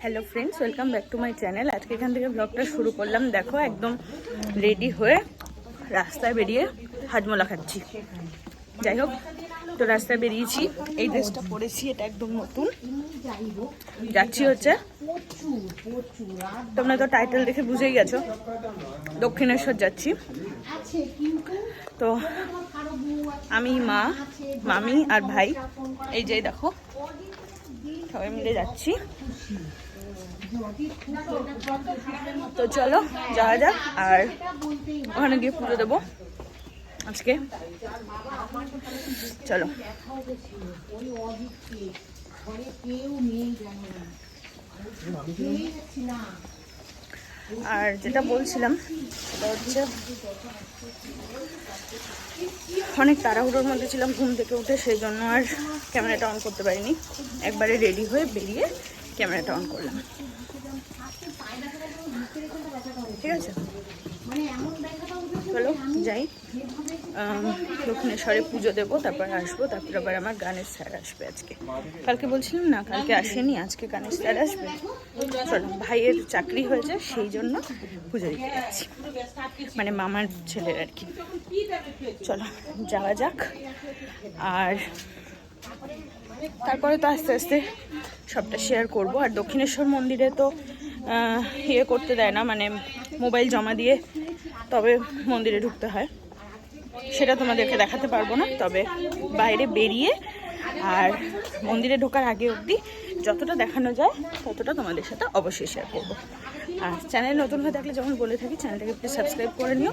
Hello friends, welcome back to my channel. আজকে এখান থেকে ব্লগটা শুরু করলাম। দেখো একদম রেডি হয়ে রাস্তায় বেরিয়ে হাজমোলা খাচ্ছি। যাই হোক, তো রাস্তায় বেরিয়েছি, এই ড্রেসটা পরেছি, এটা একদম নতুন। যাচ্ছি হচ্ছে, তোমরা তো টাইটেল দেখে বুঝেই গেছো, দক্ষিণেশ্বর যাচ্ছি। তো আমি, মা, মামি আর ভাই, এই যে দেখো সবাই মিলে যাচ্ছি। তো চলো যাওয়া যাক, আর ওখানে গিয়ে পুজো দেবো আজকে। চলো। আর যেটা বলছিলাম সেটা হচ্ছে, অনেক তাড়াহুড়োর মধ্যে ছিলাম ঘুম থেকে উঠে, সেই জন্য আর ক্যামেরাটা অন করতে পারিনি। একবারে রেডি হয়ে বেরিয়ে ক্যামেরাটা অন করলাম। ঠিক আছে, চলো যাই। দক্ষিণেশ্বরে পুজো দেবো, তারপরে আসবো, তারপর আবার আমার গানের স্যার আসবে আজকে। কালকে বলছিলাম না, কালকে আসেনি, আজকে গানের স্যার আসবে। চলো, ভাইয়ের চাকরি হয়েছে সেই জন্য পুজো দিতে যাচ্ছি, মানে মামার ছেলের আর কি। চলো যাওয়া যাক। আর তারপরে তো আস্তে আস্তে সবটা শেয়ার করব। আর দক্ষিণেশ্বর মন্দিরে তো ইয়ে করতে দেয় না, মানে মোবাইল জমা দিয়ে তবে মন্দিরে ঢুকতে হয়, সেটা তোমাদেরকে দেখাতে পারবো না। তবে বাইরে বেরিয়ে আর মন্দিরে ঢোকার আগে অবধি যতটা দেখানো যায় ততটা তোমাদের সাথে অবশ্যই শেয়ার করবো। আর চ্যানেল নতুন হয়ে থাকলে যেমন বলে থাকি, চ্যানেলটাকে একটু সাবস্ক্রাইব করে নিও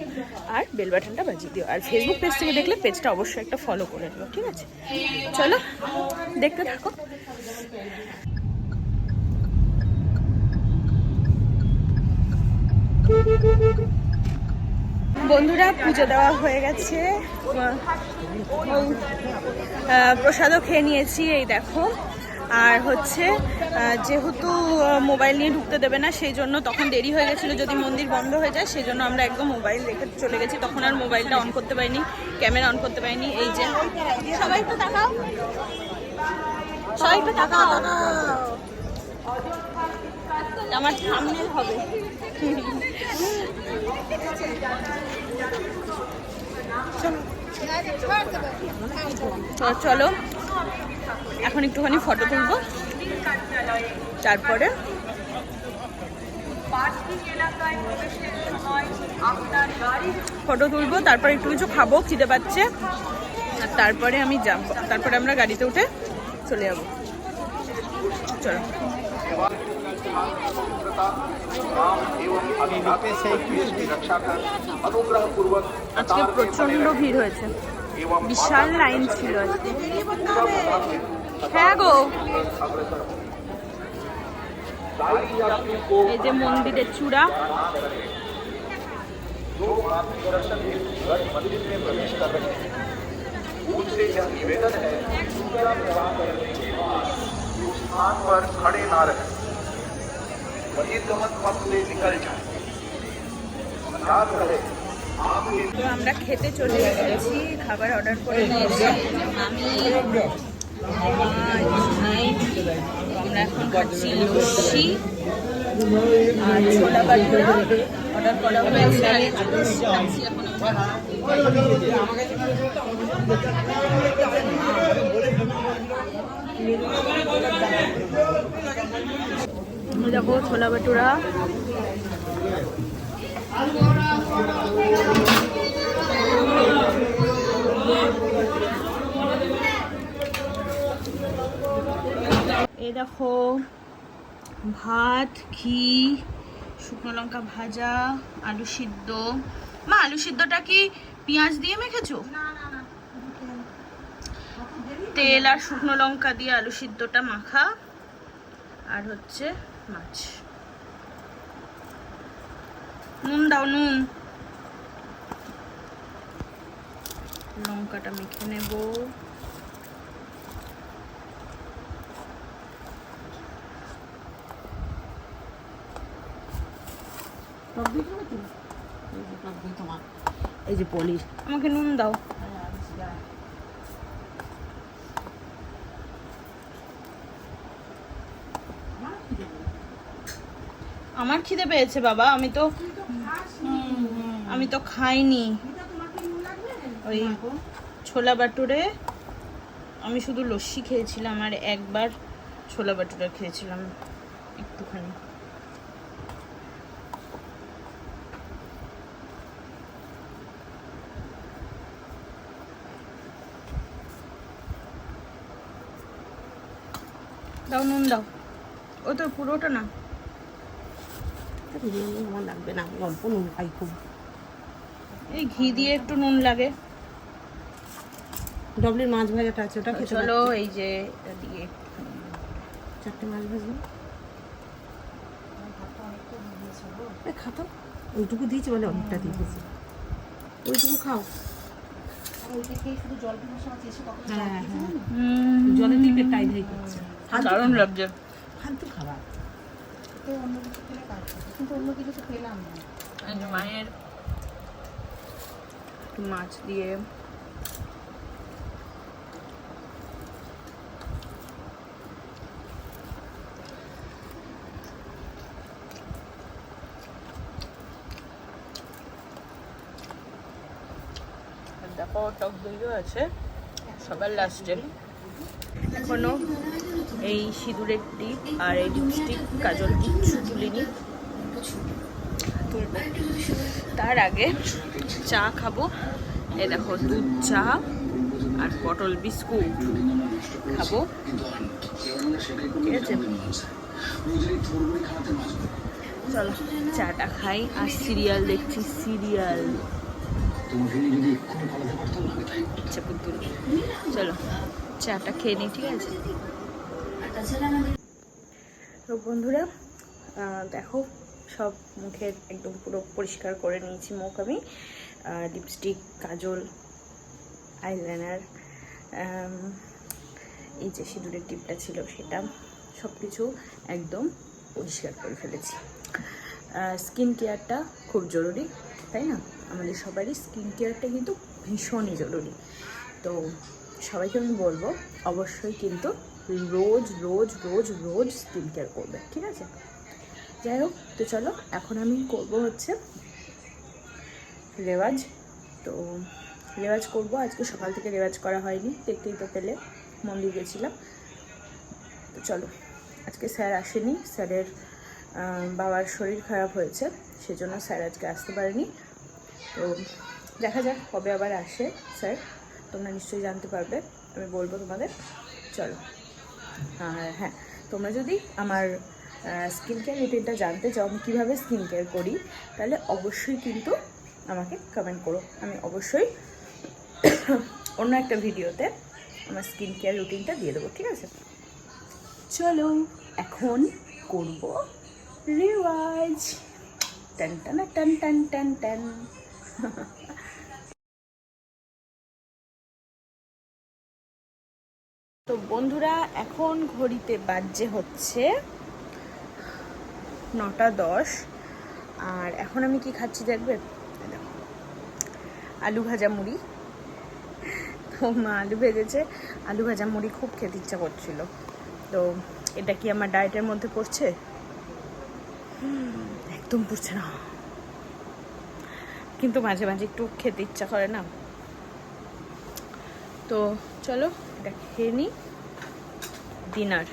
আর বেল বাটনটা বাজিয়ে দিও। আর ফেসবুক পেজ থেকে দেখলে পেজটা অবশ্যই একটা ফলো করে নিও, ঠিক আছে? চলো দেখতে থাকো। বন্ধুরা, পুজো দেওয়া হয়ে গেছে, প্রসাদও খেয়ে নিয়েছি, এই দেখো। আর হচ্ছে, যেহেতু মোবাইল নিয়ে ঢুকতে দেবে না, সেই জন্য তখন দেরি হয়ে গেছিলো, যদি মন্দির বন্ধ হয়ে যায়, সেই জন্য আমরা একদম মোবাইল রেখে চলে গেছি। তখন আর মোবাইলটা অন করতে পারিনি, ক্যামেরা অন করতে পারিনি। এই যে সবাই একটু তাকাও, সবাই একটু তাকাও, আমার থাম্বনেল হবে। চলো এখন একটুখানি ফটো তুলবো, তারপরে তারপরে একটু কিছু খাবো, খিদে পাচ্ছে, আর তারপরে আমি যাবো, তারপরে আমরা গাড়িতে উঠে চলে যাবো। চলো। আজকে প্রচন্ড ভিড় হয়েছে, বিশাল লাইন ছিল আজকে। হ্যাঁ গো, এই যে মন্দিরের চূড়া, আমরা খেতে চলে এসেছি, খাবার অর্ডার করে নিয়েছি। আমরা এখন খাচ্ছি লস্যি আর ছোলা বাটুরা অর্ডার করা হয়েছে। দেখো ছোলা বাটুরা, এই দেখো ভাত, ঘি, শুকনো লঙ্কা ভাজা, আলু সিদ্ধ। মা, আলু সিদ্ধটা কি পেঁয়াজ দিয়ে মেখেছো? তেল আর শুকনো লঙ্কা দিয়ে আলু সিদ্ধটা মাখা, আর হচ্ছে মাছ। নুন দাও, নুন। লঙ্কাটা মেখে নেব। এই যে পলিশ, আমাকে নুন দাও। আমার খিদে পেয়েছে বাবা, আমি তো খাইনি। ওই ছোলা বাটুরে আমি শুধু লস্যি খেয়েছিলাম আর একবার ছোলা বাটুরে খেয়েছিলাম একটুখানি। দাও নুন দাও, ও তো পুরোটা না। আমার লাগবে না, অল্প নুন খাই খুব। এই ঘি দিয়ে একটু নুন লাগে। ডবলির মাছ ভাজাটা আছে, ওটা খেতে চলো পারছি। এই যে এটা দিয়ে 4টে মাছ ভাজবো। খাতো ওইটুকু দিয়েছি বলে অনেকটা দিয়েছি, ওইটুকু খাও। হ্যাঁ হ্যাঁ, জলে দিয়ে পেট টাইট হয়ে যাচ্ছে। দারুণ লাগছে। ফালতু খাবার। কিন্তু অন্য কিছু তো পেলাম না। মায়ের একটু মাছ দিয়ে দেখো, টক দইও আছে সবার লাস্টে। এখনো এই সিঁদুরের টিপ আর এই লিপস্টিক কাজল কিচ্ছু তুলিনি, তুলবো। তার আগে চা খাবো। এই দেখো দুধ চা আর পটল বিস্কুট খাবো, ঠিক আছে? চলো চাটা খাই আর সিরিয়াল দেখছি, সিরিয়াল। আচ্ছা পুতুল, চলো চাটা খেয়ে নিই, ঠিক আছে? তো বন্ধুরা দেখো, সব মুখের একদম পুরো পরিষ্কার করে নিয়েছি মুখ আমি। লিপস্টিক, কাজল, আইলাইনার, এই যে সিঁদুরের টিপটা ছিল সেটা, সব কিছু একদম পরিষ্কার করে ফেলেছি। স্কিন কেয়ারটা খুব জরুরি, তাই না? আমাদের সবারই স্কিন কেয়ারটা কিন্তু ভীষণই জরুরি। তো সবাইকে আমি বলবো অবশ্যই কিন্তু রোজ রোজ রোজ রোজ স্কিন কেয়ার করবে, ঠিক আছে? যাই হোক, তো চলো এখন আমি করব হচ্ছে রেওয়াজ। তো রেওয়াজ করব, আজকে সকাল থেকে রেওয়াজ করা হয়নি, দেখতেই তো পেলে মন্দির গেছিলাম। তো চলো, আজকে স্যার আসেনি, স্যারের বাবার শরীর খারাপ হয়েছে, সেজন্য স্যার আজকে আসতে পারেনি। তো দেখা যাক কবে আবার আসে স্যার, তোমরা নিশ্চয়ই জানতে পারবে, আমি বলবো তোমাদের। চলো, আর হ্যাঁ, তোমরা যদি আমার স্কিন কেয়ার রুটিনটা জানতে চাও, আমি কীভাবে স্কিন কেয়ার করি, তাহলে অবশ্যই কিন্তু আমাকে কমেন্ট করো। আমি অবশ্যই অন্য একটা ভিডিওতে আমার স্কিন কেয়ার রুটিনটা দিয়ে দেবো, ঠিক আছে? চলো এখন করব রেওয়াজ। টান টান টান টান টান টান। তো বন্ধুরা এখন ঘড়িতে বাজে হচ্ছে 9:10, আর এখন আমি কি খাচ্ছি দেখবে? দেখো, আলু ভাজা মুড়ি। তো মা আলু ভেজেছে, আলু ভাজা মুড়ি খুব খেতে ইচ্ছা করছিল। তো এটা কি আমার ডায়েটের মধ্যে পড়ছে? একদম পড়ছে না, কিন্তু মাঝে মাঝে একটু খেতে ইচ্ছা করে না। তো চলো এটা খেয়ে নিই, ডিনার।